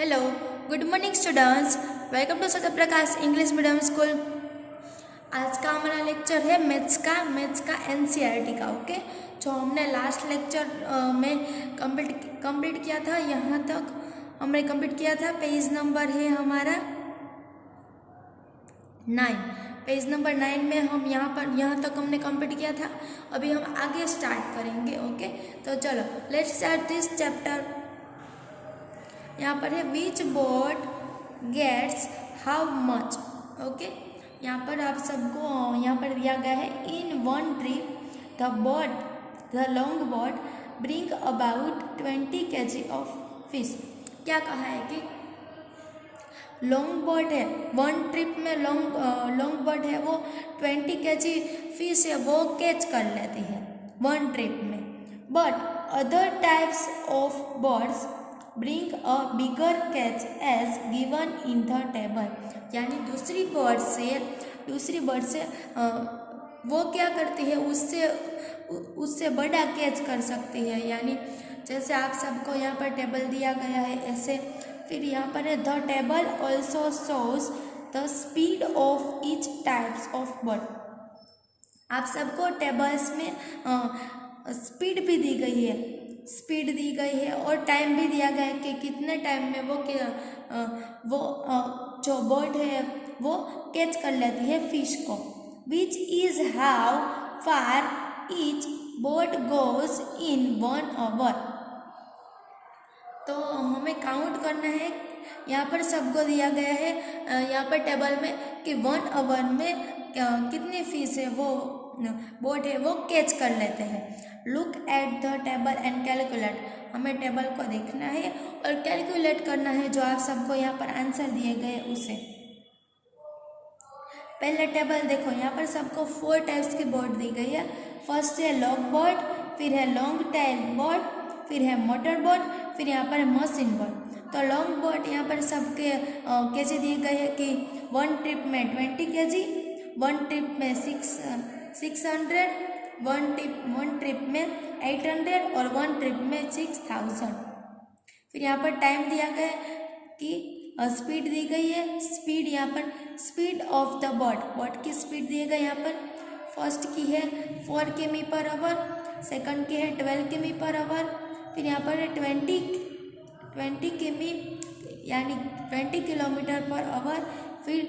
Hello, good morning students. Welcome to Satya Prakash English medium school. आज का हमारा लेक्चर है मैथ्स का एनसीईआरटी का। ओके, जो हमने लास्ट लेक्चर में कंप्लीट किया था, यहाँ तक हमने कंप्लीट किया था। पेज नंबर है हमारा 9। पेज नंबर 9 में हम यहाँ तक हमने कंप्लीट किया था। अभी हम आगे स्टार्ट करेंगे। ओके, तो चलो लेट्स स्टार्ट दिस चैप्टर। यहाँ पर है which boat gets how much. Okay, यहाँ पर आप सबको यहाँ पर दिया गया है in one trip the long boat bring about 20 kg of fish. क्या कहा है कि लॉन्ग बोट है, वन ट्रिप में लॉन्ग बोट है, वो 20 kg फिश है वो कैच कर लेती है वन ट्रिप में। But other types of boats bring a bigger catch as given in the table. यानी दूसरी बर्ड से वो क्या करती है, उससे बड़ा कैच कर सकती है। यानी जैसे आप सबको यहाँ पर टेबल दिया गया है ऐसे। फिर यहाँ पर है the table also shows the speed of each types of bird. आप सबको टेबल्स में स्पीड भी दी गई है और टाइम भी दिया गया है कि कितने टाइम में वो जो बर्ड है वो कैच कर लेती है फिश को। Which is how far each boat goes in 1 hour। तो हमें काउंट करना है। यहाँ पर सबको दिया गया है यहाँ पर टेबल में कि 1 hour में कितनी फिश है वो बोट है वो कैच कर लेते हैं। Look at the table and calculate. हमें टेबल को देखना है और कैलकुलेट करना है जो आप सबको यहाँ पर आंसर दिए गए उसे। पहले टेबल देखो, यहाँ पर सबको 4 टाइप्स की बोट दी गई है। फर्स्ट है लॉन्ग बोट, फिर है लॉन्ग टेल बोट, फिर है मोटर बोट, फिर यहाँ पर है मशीन बोट। तो लॉन्ग बोट यहाँ पर सबके कैसे दिए गए हैं कि वन ट्रिप में 20 kg, वन ट्रिप में 600, वन ट्रिप में 800 और वन ट्रिप में 6000। फिर यहाँ पर टाइम दिया गया है कि स्पीड दी गई है। स्पीड यहाँ पर स्पीड ऑफ द बोट की स्पीड दिए गए यहाँ पर। फर्स्ट की है 4 km/h, सेकंड की है 12 km/h, फिर यहाँ पर है 20 km यानी 20 km/h, फिर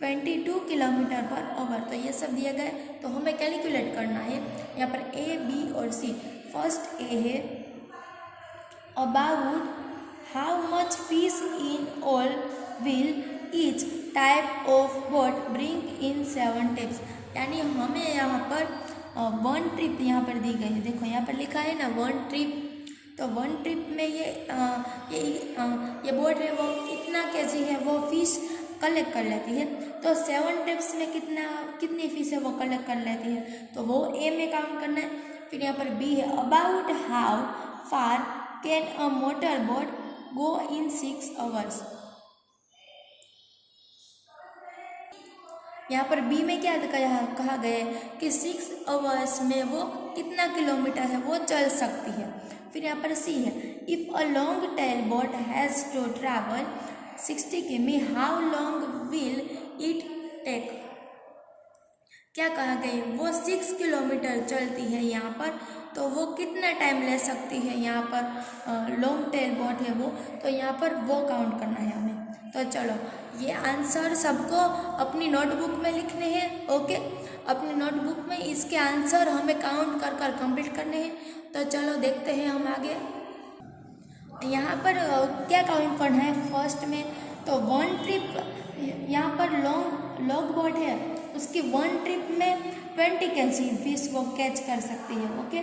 22 km/h। तो ये सब दिया गया है, तो हमें कैलकुलेट करना है। यहाँ पर A, B और C। फर्स्ट A है about how much fish in all will each type of boat bring in 7 trips। यानी हमें यहाँ पर 1 ट्रिप यहाँ पर दी गई है। देखो यहाँ पर लिखा है ना 1 ट्रिप। तो 1 ट्रिप में ये बोट है वो कितना केजी है वो फिश कलेक्ट कर लेती है। तो 7 ट्रिप्स में कितनी फिश है वो कलेक्ट कर लेती है, तो वो ए में काउंट करना है। फिर यहाँ पर बी है about how far can a motor boat go in 6 hours। यहाँ पर बी में क्या कहा गया है कि 6 hours में वो कितना किलोमीटर है वो चल सकती है। फिर यहाँ पर सी है if a long tail boat has to travel 60 km how long will it take. क्या कहा गया, वो 6 किलोमीटर चलती है यहाँ पर, तो वो कितना टाइम ले सकती है यहाँ पर लॉन्ग टेल बोट है वो। तो यहाँ पर वो काउंट करना है हमें। तो चलो ये आंसर सबको अपनी नोटबुक में लिखने हैं। ओके, अपनी नोटबुक में इसके आंसर हमें काउंट कर कंप्लीट करने हैं। तो चलो देखते हैं हम आगे। यहाँ पर क्या काउंट करना है फर्स्ट में। तो 1 ट्रिप यहाँ पर लॉन्ग बोट है, उसकी 1 ट्रिप में 20 kg फिश वो कैच कर सकती है। ओके,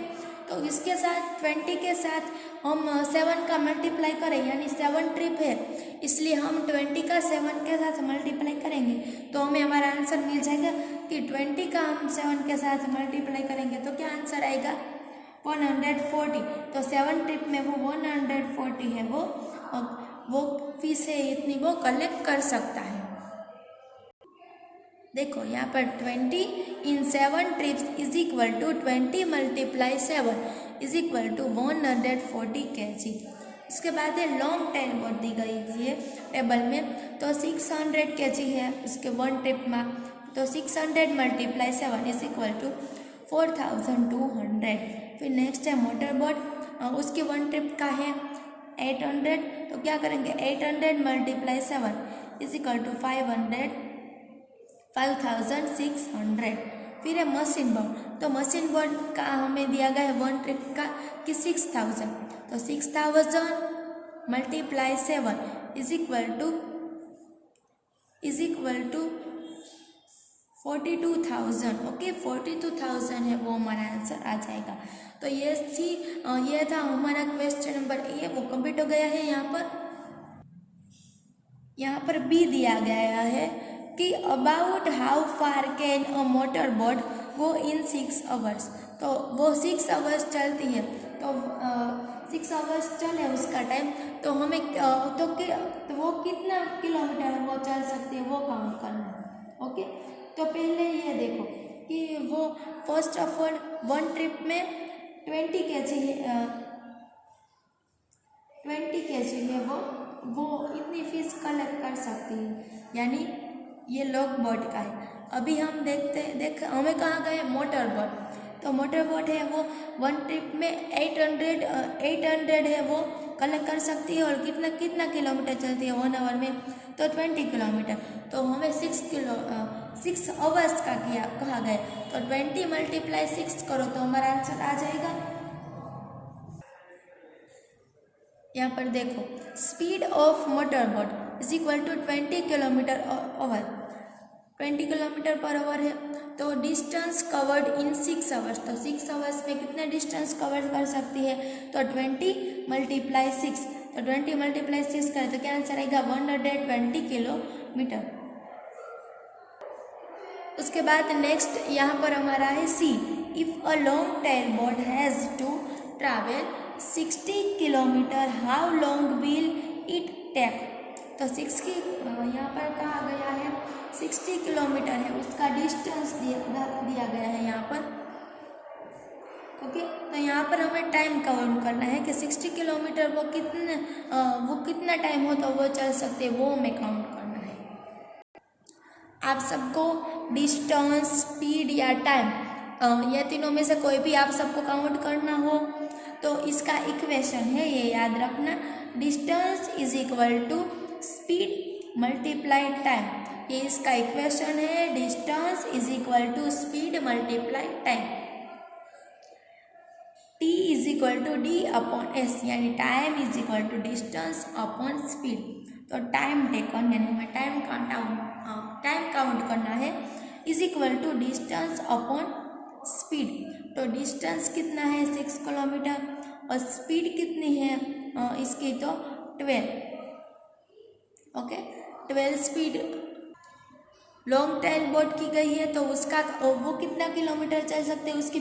तो इसके साथ 20 के साथ हम 7 का मल्टीप्लाई करें, यानी 7 ट्रिप है इसलिए हम 20 का 7 के साथ मल्टीप्लाई करेंगे तो हमें हमारा आंसर मिल जाएगा कि 20 का हम 7 के साथ मल्टीप्लाई करेंगे तो क्या आंसर आएगा 140। तो 7 ट्रिप में वो 140 है वो फिश है इतनी वो कलेक्ट कर सकता है। देखो यहाँ पर 20 in 7 trips is equal to 20 × 7 is equal to 140 kg। इसके बाद है लॉन्ग टेल बोट दी गई है टेबल में, तो 600 kg है उसके वन ट्रिप में, तो 600 × 7 इज इक्वल टू 4200। फिर नेक्स्ट है मोटर बोट, उसकी वन ट्रिप का है 800, तो क्या करेंगे 800 × 7 इज इक्वल टू 5600। फिर है मशीन बोट, तो मशीन बोट का हमें दिया गया है वन ट्रिप का कि 6000, तो 6000 × 7 इज इक्वल टू 42,000। ओके 42,000 है वो हमारा आंसर आ जाएगा। तो ये था हमारा क्वेश्चन नंबर ए, वो कंप्लीट हो गया है। यहाँ पर बी दिया गया है कि about how far can a motor boat go in 6 hours, तो वो 6 आवर्स चलती है, तो 6 आवर्स चले उसका टाइम, तो हमें तो वो कितना किलोमीटर वो चल सकती है वो काउंट करना है। ओके, तो पहले ये देखो कि वो first of all one trip में 20 kg है, 20 kg है वो इतनी फीस कलेक्ट कर सकती है, यानी ये लॉग बोट का है। अभी हम हमें कहाँ गए मोटर बोट, तो मोटर बोट है वो वन ट्रिप में 800 है वो कलेक्ट कर सकती है, और कितना किलोमीटर चलती है 1 आवर में, तो 20 किलोमीटर। तो हमें 6 आवर्स का कहा गया, तो 20 × 6 करो तो हमारा आंसर आ जाएगा। यहाँ पर देखो speed of motor boat is equal to 20 kilometre hour, 20 kilometre per hour है, तो डिस्टेंस कवर्ड इन 6 आवर्स, तो 6 आवर्स में कितना डिस्टेंस कवर कर सकती है, तो 20 × 6, तो 20 × 6 करें तो क्या आंसर आएगा 120 किलोमीटर। उसके बाद नेक्स्ट यहाँ पर हमारा है c, if a long tail boat has to travel 60 kilometre how long will it take, तो यहाँ पर कहा गया है 60 किलोमीटर है उसका डिस्टेंस दिया गया है यहाँ पर। ओके, तो यहाँ पर हमें टाइम काउंट करना है कि 60 किलोमीटर वो कितना टाइम हो तो वो चल सकते हैं, वो हमें काउंट करना है। आप सबको डिस्टेंस, स्पीड या टाइम, ये तीनों में से कोई भी आप सबको काउंट करना हो तो इसका इक्वेशन है, ये याद रखना, distance is equal to speed multiply time, ये इसका इक्वेशन है, distance is equal to speed multiply time. T is equal to D/S, यानी time is equal to distance upon speed, तो टाइम टेकन यानी हमें टाइम काउंट करना है, is equal to distance upon speed, तो डिस्टेंस कितना है 6 किलोमीटर और स्पीड कितनी है इसकी, तो 12। Okay, 12 speed long tail boat की गई है, तो उसका वो कितना किलोमीटर चल सकते हैं, उसकी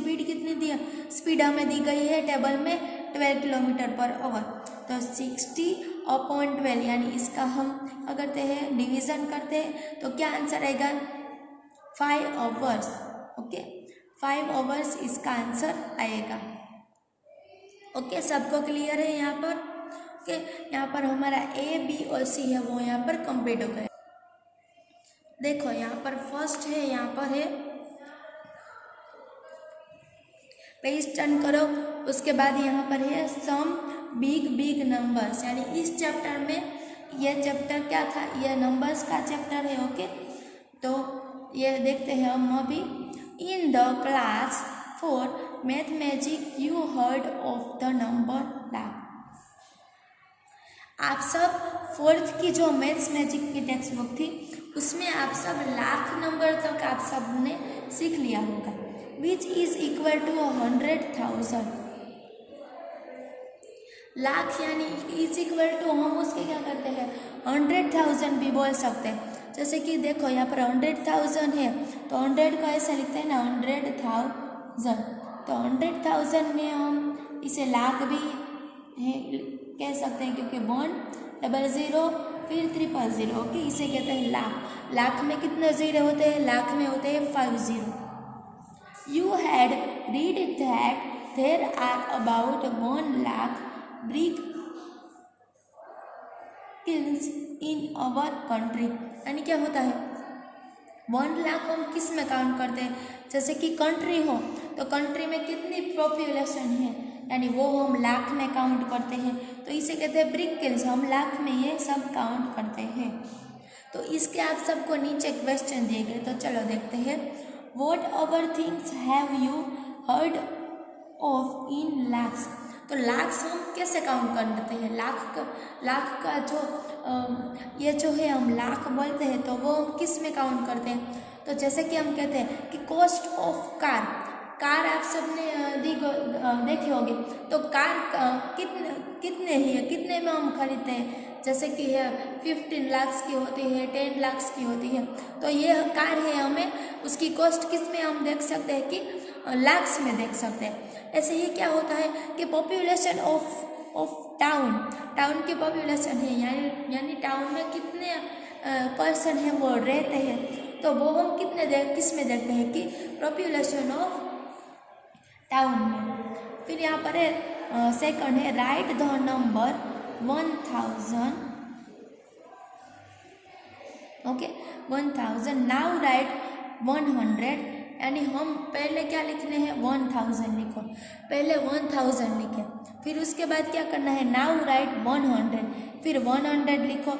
स्पीड हमें दी गई है टेबल में 12 किलोमीटर पर आवर, तो 60/12, यानी इसका हम करते हैं डिवीज़न करते हैं तो क्या आंसर आएगा 5 आवर्स। ओके, 5 आवर्स इसका आंसर आएगा। ओके, सबको क्लियर है यहाँ पर। ओके, यहाँ पर हमारा A, B और C है वो यहाँ पर कंप्लीट हो गए। देखो यहाँ पर फर्स्ट है, यहाँ पर है पेज टर्न करो, उसके बाद यहाँ पर है सम बिग नंबर्स, यानी इस चैप्टर में ये चैप्टर क्या था, ये नंबर्स का चैप्टर है। ओके, तो ये देखते हैं हम अभी। In the class 4 mathematic you heard of the number lakh, आप सब 4th की जो मैथ्स मैजिक की टेक्स्ट बुक थी उसमें आप सब लाख नंबर तक आप सब ने सीख लिया होगा, which is equal to 100,000। Lakh यानी इज इक्वल टू, हम उसके क्या करते हैं 100,000 भी बोल सकते हैं। जैसे कि देखो यहाँ पर 100,000 है तो 100 को ऐसे लिखते हैं ना 100,000, तो 100,000 में हम इसे लाख भी कह सकते हैं, क्योंकि 100 फिर 000, ओके, इसे कहते हैं लाख। लाख में कितने जीरो होते हैं, लाख में होते हैं 5 0। You had read that there are about 1 lakh brick kilns in our country. यानी क्या होता है, 1 लाख हम किस में काउंट करते हैं, जैसे कि कंट्री हो तो कंट्री में कितनी पॉपुलेशन है, यानी वो हम लाख में काउंट करते हैं, तो इसे कहते हैं ब्रिक किल्स, हम लाख में ये सब काउंट करते हैं। तो इसके आप सबको नीचे क्वेश्चन दिए गए, तो चलो देखते हैं। What our things have you heard of in lakhs. तो लाख्स हम कैसे काउंट करते हैं, लाख का जो ये जो है हम लाख बोलते हैं, तो वो हम किस में काउंट करते हैं, तो जैसे कि हम कहते हैं कि कॉस्ट ऑफ कार आप सबने देखे होंगे, तो कार कितने में हम खरीदते हैं, जैसे कि है 15 लाख की होती है, 10 लाख की होती है, तो ये कार है, हमें उसकी कॉस्ट किस में हम देख सकते हैं कि लाख्स में देख सकते हैं। ऐसे ही क्या होता है कि पॉपुलेशन ऑफ टाउन की पॉपुलेशन है, यानी टाउन में कितने पर्सन हैं वो रहते हैं, तो वो हम किस में देखते हैं कि पॉपुलेशन ऑफ टाउन में। फिर यहाँ पर है सेकंड है right the number 1000, okay 1000, now right 100, यानी हम पहले क्या लिखने हैं 1000 लिखो, पहले 1000 लिखे, फिर उसके बाद क्या करना है नाउ राइट 100, फिर 100 लिखो,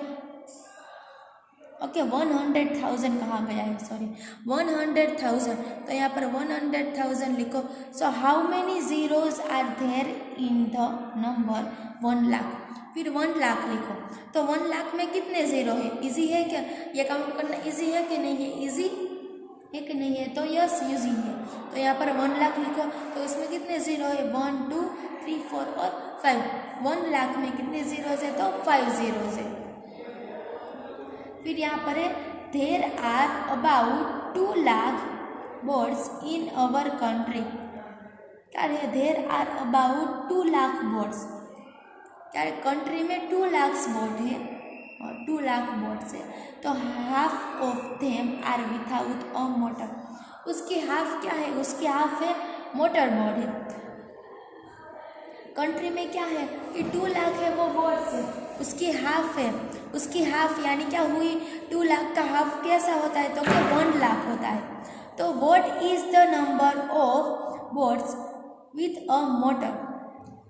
ओके 100,000 कहाँ गया है, सॉरी 100,000, तो यहाँ पर 100,000 लिखो। So how many zeros are there in the number 1 lakh, फिर 1 लाख लिखो, तो 1 लाख में कितने ज़ीरो है, इजी है क्या, ये काउंट करना इजी है कि नहीं है, इजी है कि नहीं है, तो यस इजी है, तो यहाँ पर 1 लाख लिखो, तो इसमें कितने ज़ीरो है 1 2 3 4 और 5, 1 लाख में कितने ज़ीरोज है, तो 5 ज़ीरोज है। फिर यहाँ पर है there are about 2 lakh boats in our country, क्या है there are about 2 lakh boats, क्या है कंट्री में 2 लाख बोर्ड है, और 2 लाख बोर्ड से, तो half of them are without a motor, उसकी हाफ क्या है, उसकी हाफ है मोटर बोर्ड है। कंट्री में क्या है कि 2 लाख है वो बोर्ड से, उसकी हाफ है, उसकी हाफ यानी क्या हुई 2 लाख का हाफ कैसा होता है, तो क्या 1 लाख होता है। तो what is the number of boards with a motor,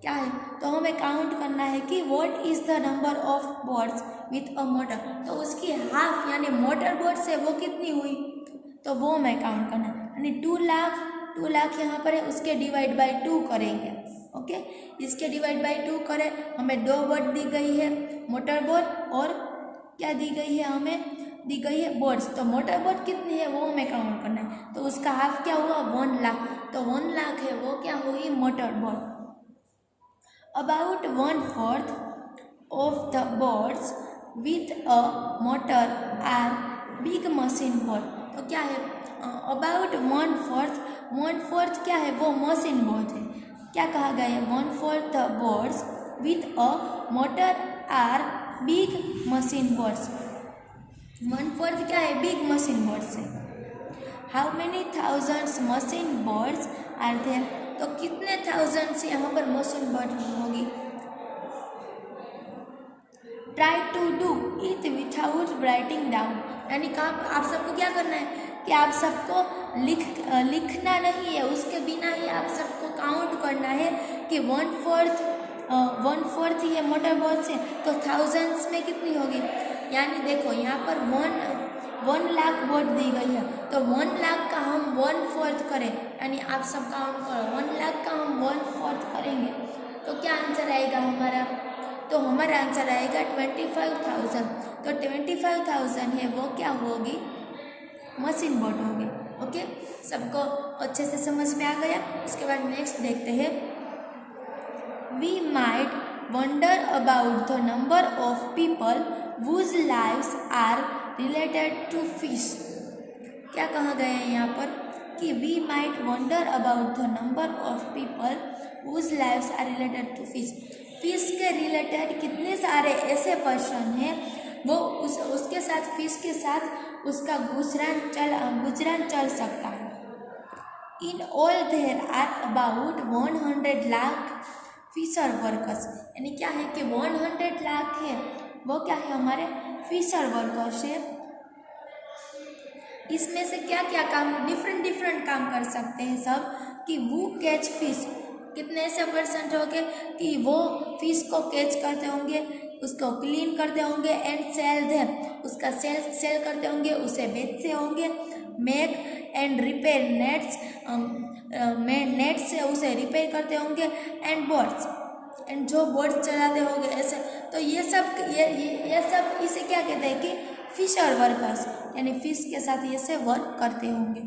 क्या है, तो हमें काउंट करना है कि what is the number of boards with a motor, तो उसकी हाफ यानी मोटर बोर्ड से वो कितनी हुई, तो वो हमें काउंट करना है, यानी 2 लाख यहाँ पर है, उसके डिवाइड बाय 2 करेंगे, ओके इसके डिवाइड बाय 2 करें, हमें 2 बोर्ड दी गई है, मोटर बोर्ड और क्या दी गई है, हमें दी गई है बोर्ड्स, तो मोटर बोर्ड कितनी है वो हमें काउंट करना है, तो उसका हाफ क्या हुआ 1 लाख, तो 1 लाख है वो क्या हुई motor boat. About 1/4 of the boats with a motor are big machine boat, तो क्या है अबाउट 1/4 क्या है वो मशीन बोर्ड है, क्या कहा गया है 1/4 the boats with a motor are big machine boats, 1/4 क्या है बिग मशीन बोर्ड से। How many thousands machine boats are there, तो कितने थाउजेंड्स यहाँ पर मशीन बोर्ड होगी। Try to do it without writing down, यानी कहाँ आप सबको क्या करना है कि आप सबको लिखना नहीं है, उसके बिना ही आप सबको काउंट करना है कि 1/4 ये मोटर बोर्ड से, तो थाउजेंड्स में कितनी होगी, यानी देखो यहाँ पर 1 लाख बोर्ड दी गई है, तो 1 लाख का हम 1/4 करें, यानी आप सब काउंट करो 1 लाख का हम 1/4 करेंगे, तो क्या आंसर आएगा हमारा, तो हमारा आंसर आएगा 25,000, तो 25,000 है वो क्या होगी मशीन बोर्ड होगी। ओके सबको अच्छे से समझ में आ गया। उसके बाद नेक्स्ट देखते हैं, we might wonder about the number of people whose lives are related to fish, क्या कहा गया है यहाँ पर कि we might wonder about the number of people whose lives are related to fish, fish के रिलेटेड कितने सारे ऐसे पर्सन हैं वो उसके साथ फिश के साथ उसका गुजरान चल सकता है। In all there are about 100 lakh fisher workers, यानी क्या है कि 100 लाख है वो क्या है, हमारे फिशर वर्कर्स है। इसमें से क्या क्या काम, डिफरेंट काम कर सकते हैं सब, कि वो कैच फिश, कितने ऐसे परसेंट हो गए कि वो फिश को कैच करते होंगे, उसको क्लीन करते होंगे, एंड सेल देम, उसका सेल करते होंगे, उसे बेचते होंगे, make and repair nets, net से उसे रिपेयर करते होंगे, एंड बोट्स, एंड जो बोट्स चलाते होंगे ऐसे। तो ये सब इसे क्या कहते हैं कि फिशर वर्कर्स, यानी फिश के साथ ये से वर्क करते होंगे।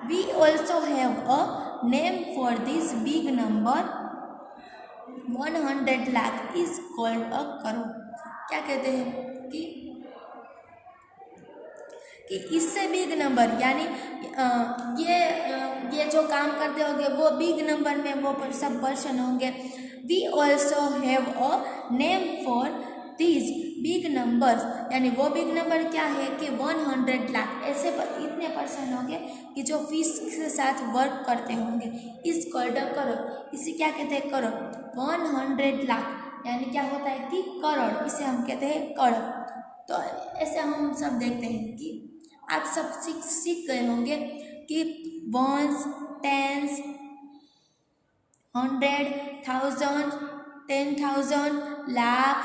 We also have a name for this big number, 100 lakh is called a crore. क्या कहते हैं कि इससे बिग नंबर, यानी ये जो काम करते होंगे वो बिग नंबर में वो सब पर्सन होंगे। We also have a name for these big numbers, यानी वो बिग नंबर क्या है कि 100 लाख ऐसे इतने पर्सन होंगे कि जो फिश के साथ वर्क करते होंगे। इस कॉल्ड अ करोड़, इसे क्या कहते हैं, करोड़। 100 लाख यानी क्या होता है कि करोड़, इसे हम कहते हैं करोड़। तो ऐसे हम सब देखते हैं कि आप सब सीख गए होंगे कि वंस, टेंस, 100, 1000, 10,000, लाख,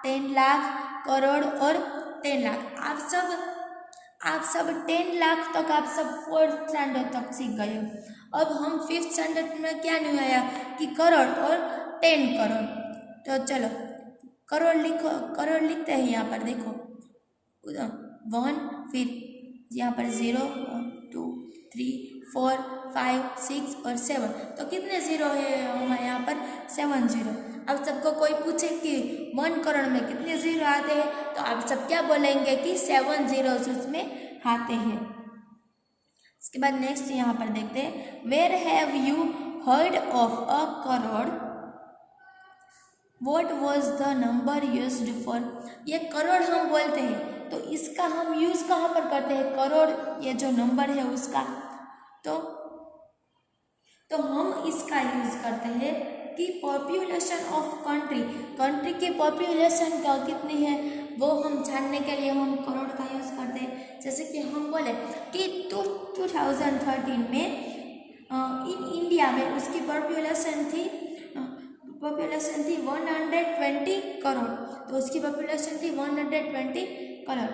10 लाख, करोड़ और 10 लाख। आप सब 10 लाख तक आप सब 4th स्टैंडर्ड तक सीख गए हो। अब हम 5th स्टैंडर्ड में क्या नहीं आया कि करोड़ और 10 करोड़। तो चलो करोड़ लिखो, करोड़ लिखते हैं यहाँ पर, देखो 1, फिर यहाँ पर 0, 2, 3, 4, 5, 6 और 7। तो कितने ज़ीरो है हमारे यहाँ पर, 7 ज़ीरो। अब सबको कोई पूछे कि 1 करोड़ में कितने ज़ीरो आते हैं, तो आप सब क्या बोलेंगे कि 7 ज़ीरोज़ उसमें आते हैं। इसके बाद नेक्स्ट यहाँ पर देखते हैं, where have you heard of a crore, what was the number used for. ये करोड़ हम बोलते हैं, तो इसका हम यूज़ कहाँ पर करते हैं, करोड़ ये जो नंबर है उसका। तो हम इसका यूज़ करते हैं कि पॉपुलेशन ऑफ कंट्री की पॉपुलेशन का कितनी है वो हम जानने के लिए हम करोड़ का यूज़ करते हैं। जैसे कि हम बोले कि 2013 में इन इंडिया में उसकी पॉपुलेशन थी 120 करोड़, तो उसकी पॉपुलेशन थी 120 करोड़।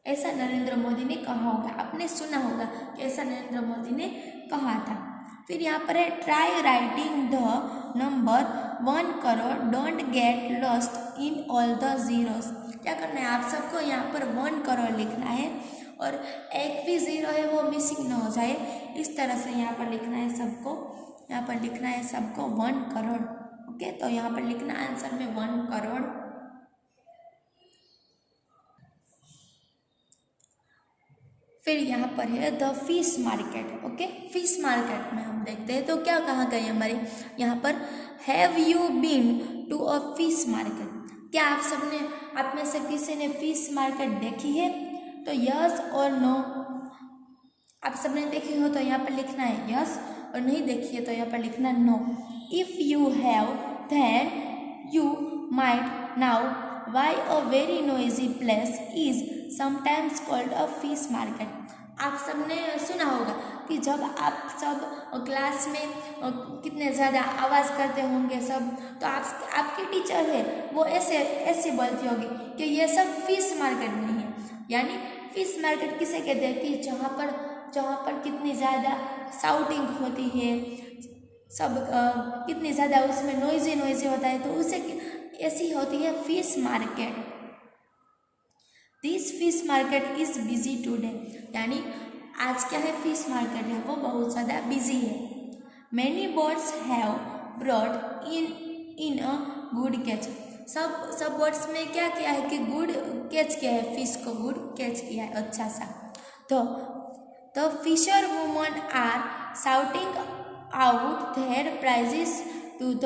ऐसा नरेंद्र मोदी ने कहा होगा, आपने सुना होगा कि ऐसा नरेंद्र मोदी ने कहा था। फिर यहाँ पर है, try writing the number 1 crore, don't get lost in all the zeros. क्या करना है, आप सबको यहाँ पर 1 करोड़ लिखना है और एक भी ज़ीरो है वो मिसिंग ना हो जाए, इस तरह से यहाँ पर लिखना है सबको। यहाँ पर लिखना है सबको 1 करोड़। ओके, तो यहाँ पर लिखना आंसर में 1 करोड़। फिर यहाँ पर है the fish market. Okay, fish market में हम देखते हैं तो क्या कहा गया हमारे यहाँ पर, have you been to a fish market. क्या आप में से किसी ने फिश मार्केट देखी है, तो यस और नो। आप सबने देखी हो तो यहाँ पर लिखना है यस, और नहीं देखी है तो यहाँ पर लिखना no. If you have then you might know why a very noisy place is sometimes called a fish market. आप सबने सुना होगा कि जब आप सब क्लास में कितने ज़्यादा आवाज़ करते होंगे सब, तो आपकी टीचर है वो ऐसे बोलती होगी कि ये सब फिश मार्केट नहीं है। यानी फिश मार्केट किसे कहते हैं कि जहाँ पर कितनी ज़्यादा साउटिंग होती है, सब कितनी ज़्यादा उसमें नोइजी होता है, तो उसे ऐसी होती है fish market. This fish market is busy today. यानी आज क्या है, फिश मार्केट है वो बहुत ज़्यादा बिजी है। Many boats have brought in a good catch. सब बोट्स में क्या किया है कि गुड कैच किया है, फिश को गुड कैच किया है अच्छा सा। तो the fisher woman are shouting out their prices to the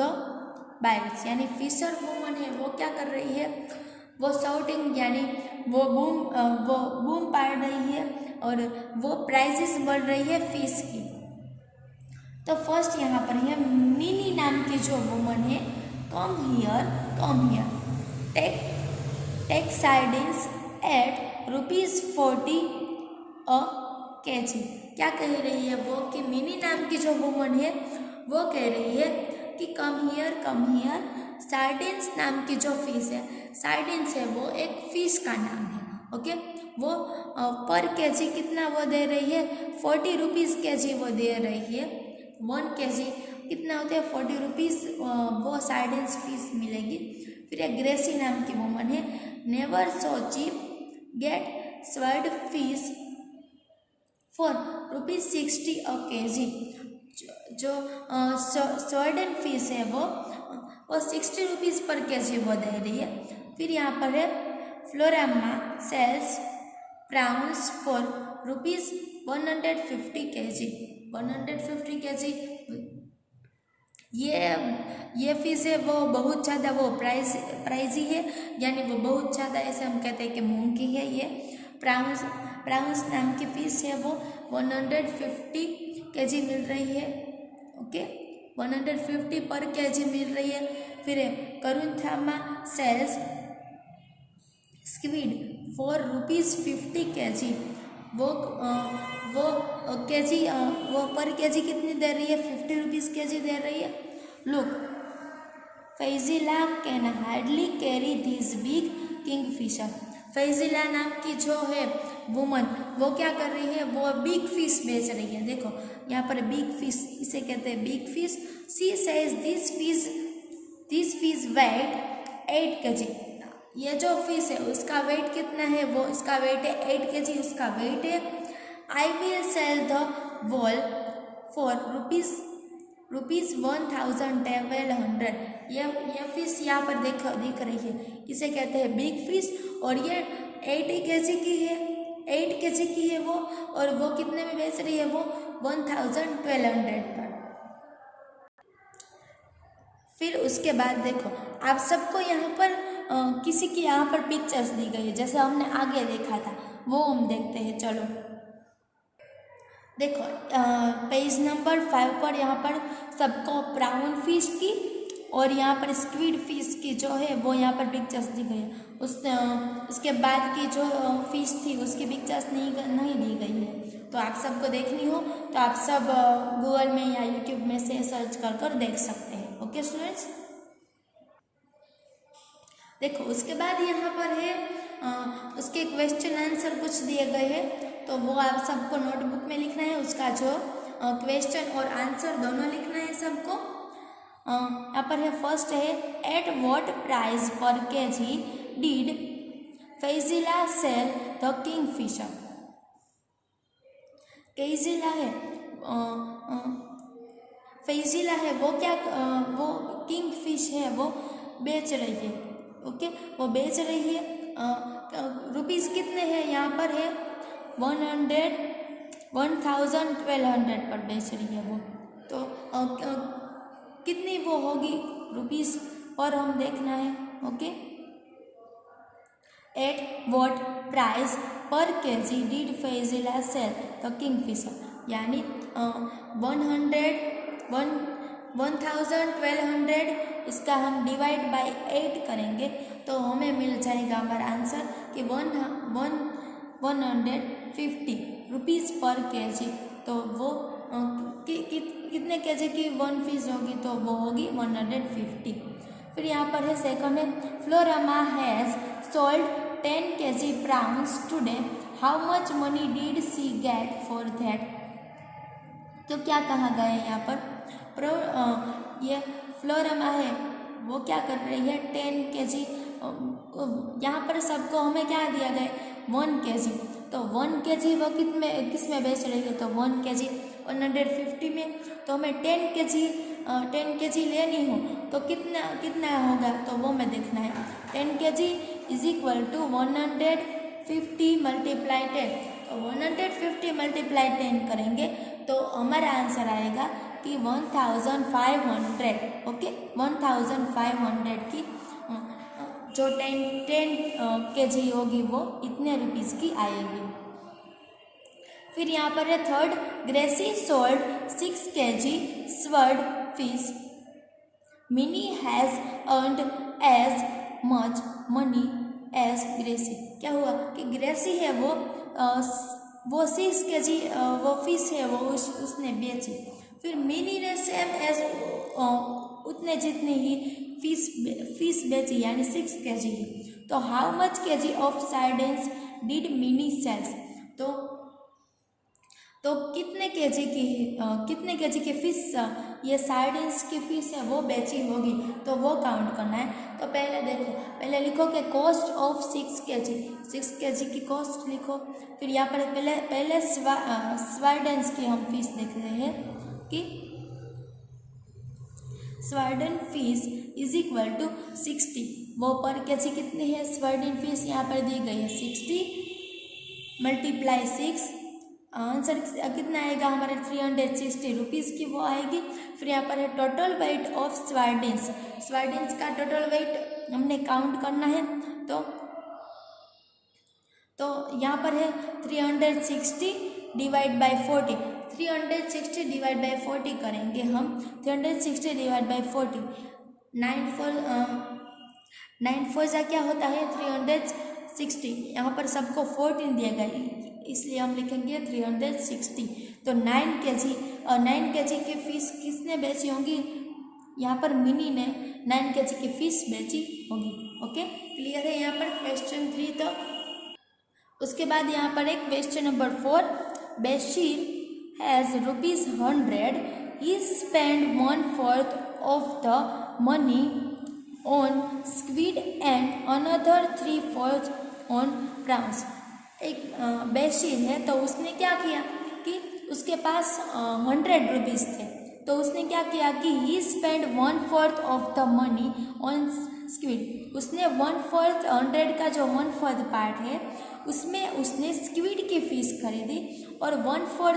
buyers. यानी फिशर वुमन है वो क्या कर रही है, वो शाउटिंग यानी वो बूम पाड़ रही है और वो प्राइजेस बढ़ रही है फिश की। तो फर्स्ट यहाँ पर है मिनी नाम की जो वुमन है, come here take sardines at ₹40 a kg. क्या कह रही है वो कि मिनी नाम की जो वुमन है वो कह रही है कि कम हियर सार्डिन्स नाम की जो फिश है, सार्डिन्स है वो एक फिश का नाम है। ओके, वो पर केजी कितना वो दे रही है, ₹40 केजी वो दे रही है। 1 केजी कितना होता है, ₹40 वो सार्डिन्स फिश मिलेगी। फिर एक ग्रेसी नाम की वुमन है, never so cheap get sword fish for ₹60 a kg. जो स्वर्डन फिश है वो ₹60 पर केजी वो दे रही है। फिर यहाँ पर है Florama sells prawns for ₹150 KG. 150 KG ये फिश है वो बहुत ज़्यादा वो प्राइजी है, यानी वो बहुत ज़्यादा ऐसे हम कहते हैं कि महंगी है। ये प्राउंस नाम की फिश है वो 150 केजी मिल रही है। ओके, 150 पर केजी मिल रही है। फिर करुंथामा सेल्स स्क्विड फॉर ₹50 केजी। वो केजी वो पर केजी कितनी दे रही है, ₹50 केजी दे रही है। Look, Fazila can hardly carry this big kingfisher. Fazila नाम की जो है वुमन वो क्या कर रही है, वो बिग फिश बेच रही है। देखो यहाँ पर बिग फिश, इसे कहते हैं big fish. She says this fish weight 8 kg. ये जो फिश है उसका वेट कितना है, वो इसका वेट है 8 केजी, उसका वेट है। I will sell the whole for ₹1,200। ये फिश यहाँ पर दिख रही है, इसे कहते हैं बिग फिश। और ये 8 केजी की है, 8 केजी की है वो, और वो कितने में बेच रही है, वो 1,200 पर। फिर उसके बाद देखो आप सबको यहाँ पर किसी की यहाँ पर पिक्चर्स दी गई है, जैसे हमने आगे देखा था वो हम देखते हैं। चलो देखो पेज नंबर 5 पर यहाँ पर सबको ब्राउन फिश की और यहाँ पर स्क्विड फिश की जो है वो यहाँ पर पिक्चर्स दी गई है। उसके बाद की जो फिश थी उसकी पिक्चर्स नहीं दी गई है। तो आप सबको देखनी हो तो आप सब गूगल में या यूट्यूब में से सर्च कर देख सकते हैं। ओके स्टूडेंट्स, देखो उसके बाद यहाँ पर है उसके क्वेश्चन आंसर कुछ दिए गए हैं, तो वो आप सबको नोटबुक में लिखना है। उसका जो क्वेश्चन और आंसर दोनों लिखना है सबको। यहाँ पर है फर्स्ट है, at what price per KG did Fazila sell the kingfisher. Fazila है वो क्या वो किंगफिश है वो बेच रही है। ओके, वो बेच रही है। रुपीस कितने हैं यहाँ पर है 1,1200 पर बेच रही है वो। तो कितनी वो होगी रुपीस पर हम देखना है। Okay, at what price per KG did Fazila sell the kingfisher, यानी 1,1200 इसका हम डिवाइड बाय 8 करेंगे तो हमें मिल जाएगा हमारा आंसर कि 150 पर केजी। तो वो कितने केजी की वन फिश होगी, तो वो होगी 150। फिर यहाँ पर है सेकंड है, Florama has sold 10 KG prawns today, how much money did she get for that. तो क्या कहा गया है यहाँ पर, ये फ्लोरामा है वो क्या कर रही है 10 केजी। यहाँ पर सबको हमें क्या दिया गया 1 केजी, तो 1 केजी वो किस में बेच रही है, तो 1 केजी 150 में। तो हमें 10 केजी लेनी हो तो कितना होगा, तो वो हमें देखना है। 10 kg is equal to 150 multiply 10। तो 150 मल्टीप्लाई 10 करेंगे तो हमारा आंसर आएगा कि 1,500। ओके, 1,500 की जो 10 केजी होगी वो इतने रुपीज़ की आएगी। फिर यहाँ पर है third, Gracy sold 6 kg sword fish, Mini has earned as much money as Gracy. क्या हुआ कि ग्रेसी है वो 6 kg वो फिश है वो उसने बेची। फिर मिनी ने सेम एज उतने जितनी ही फिश बेची यानी 6 kg ही। तो how much kg of sardines did Mini sells. तो कितने केजी की फिश ये सार्डिन्स की फिश है वो बेची होगी, तो वो काउंट करना है। तो पहले लिखो कि कॉस्ट ऑफ 6 kg की कॉस्ट लिखो। फिर यहाँ पर पहले सार्डिन्स की हम फिश देख रहे हैं कि sardine fish is equal to 60। वो पर केजी कितनी है सार्डिन फिश यहाँ पर दी गई है 60 मल्टीप्लाई 6, आंसर कितना आएगा हमारे 360 रुपीज़ की वो आएगी। फिर यहाँ पर है टोटल वेट ऑफ सार्डिन्स का टोटल वेट हमने काउंट करना है। तो यहाँ पर है 360 डिवाइड बाई 40। 360 डिवाइड बाई 40 करेंगे हम। 360 डिवाइड बाई 40 9 4 जा क्या होता है 360। यहाँ पर सबको 14 दिया गया इसलिए हम लिखेंगे 360। तो 9 kg की फिश किसने बेची होंगी, यहाँ पर मिनी ने 9 kg की फिश बेची होगी। ओके, क्लियर है यहाँ पर क्वेश्चन 3 तक। उसके बाद यहाँ पर एक question number 4, Bashir has ₹100, he spent 1/4 of the money on squid and another 3/4 on prawns। एक बेशीर है तो उसने क्या किया कि उसके पास 100 रुपीज़ थे, तो उसने क्या किया कि he spend 1/4 of the money on squid. उसने 1/4 100 का जो 1/4 पार्ट है उसमें उसने स्क्विड की फिश खरीदी और 1/4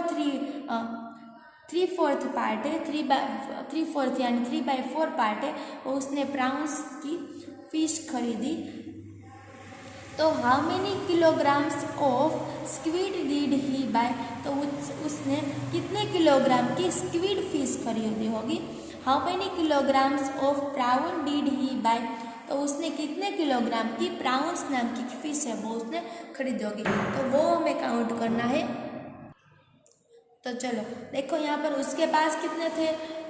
3/4 पार्ट है 3/4 यानी 3/4 पार्ट है वो उसने प्राउंस की फिश खरीदी। तो how many kilograms of squid did he buy. तो उसने कितने किलोग्राम की स्क्विड फिश खरीदी होगी। How many kilograms of prawn did he buy. तो उसने कितने किलोग्राम की प्राउंस नाम की फिश है वो उसने खरीदी होगी, तो वो हमें काउंट करना है। तो चलो देखो यहाँ पर उसके पास कितने थे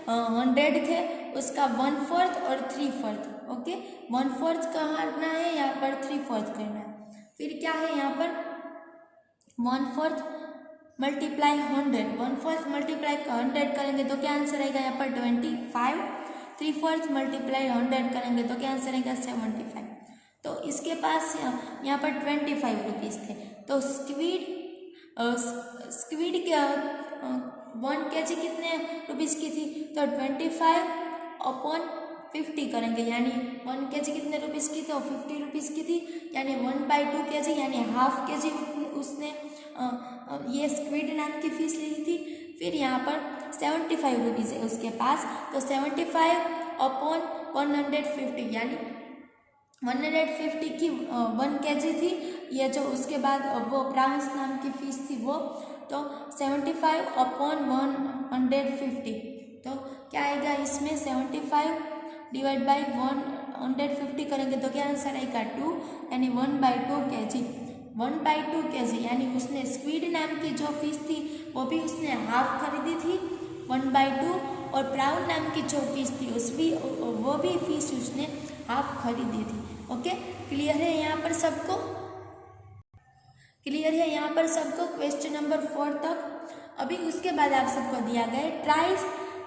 100 थे, उसका 1/4 और 3/4। ओके, 1/4 करना है यहाँ पर 3/4 करना है। फिर क्या है यहाँ पर 1/4 मल्टीप्लाई 100, 1/4 मल्टीप्लाई 100 करेंगे तो क्या आंसर आएगा यहाँ पर 25। 3/4 मल्टीप्लाई 100 करेंगे तो क्या आंसर आएगा 75। तो इसके पास यहाँ पर 25 रुपीज़ थे। तो स्क्विड के 1 kg कितने रुपीज़ की थी, तो 25/50 करेंगे यानी 1 kg कितने रुपीज़ की थी, तो 50 रुपीज़ की थी यानी 1/2 kg यानी हाफ kg उसने ये स्क्विड नाम की फीस ली थी। फिर यहाँ पर 75 रुपीज़ है उसके पास, तो 75/150 यानी 150 की 1 kg थी ये जो, उसके बाद वो प्राउंस नाम की फीस थी वो, तो 75/150। तो क्या आएगा इसमें 75 डिवाइड बाई 150 करेंगे तो क्या आंसर आएगा 2 यानी 1/2 kg। 1/2 kg यानी उसने स्क्विड नाम की जो फिश थी वो भी उसने हाफ खरीदी थी 1/2, और प्राउन नाम की जो फिश थी वो भी फिश उसने हाफ खरीदी थी। ओके, क्लियर है यहाँ पर सबको, क्लियर है यहाँ पर सबको क्वेश्चन नंबर 4 तक। अभी उसके बाद आप सबको दिया गया ट्राई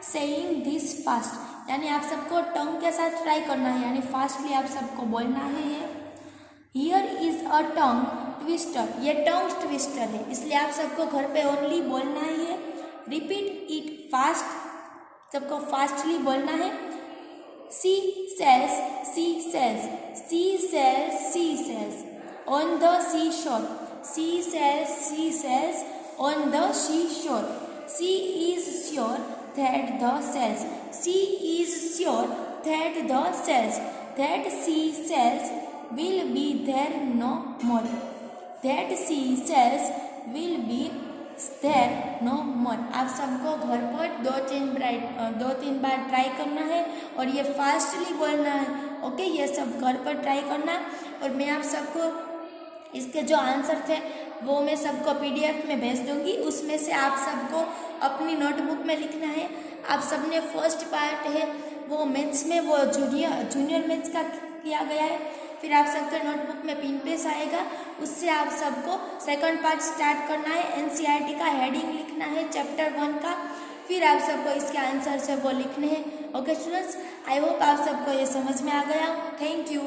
सेइंग दिस फास्ट, यानी आप सबको टंग के साथ ट्राई करना है यानी फास्टली आप सबको बोलना है। Here is a tongue twister, ये टंग ट्विस्टर है इसलिए आप सबको घर पे ओनली बोलना है। रिपीट इट फास्ट, सबको फास्टली बोलना है। She sales C sales C sales C shells on the sea shore, sea shells on the sea shore. She is sure that the shells, she is sure that the shells, that she sells will be there no more, that sea cells will be there no more. आप सबको घर पर 2-3 बार try करना है और ये fastly बोलना है, ओके। ये सब घर पर ट्राई करना। और मैं आप सबको इसके जो आंसर थे वो मैं सबको PDF में भेज दूंगी, उसमें से आप सबको अपनी नोटबुक में लिखना है। आप सबने फर्स्ट पार्ट है वो मैथ्स में वो जूनियर मैथ्स का किया गया है, फिर आप सबके नोटबुक में पिन पेज आएगा, उससे आप सबको सेकंड पार्ट स्टार्ट करना है। NCERT का हेडिंग लिखना है चैप्टर 1 का, फिर आप सबको इसके आंसर से वो लिखने हैं, ओके स्टूडेंट्स। आई होप आप सबको ये समझ में आ गया। Thank you.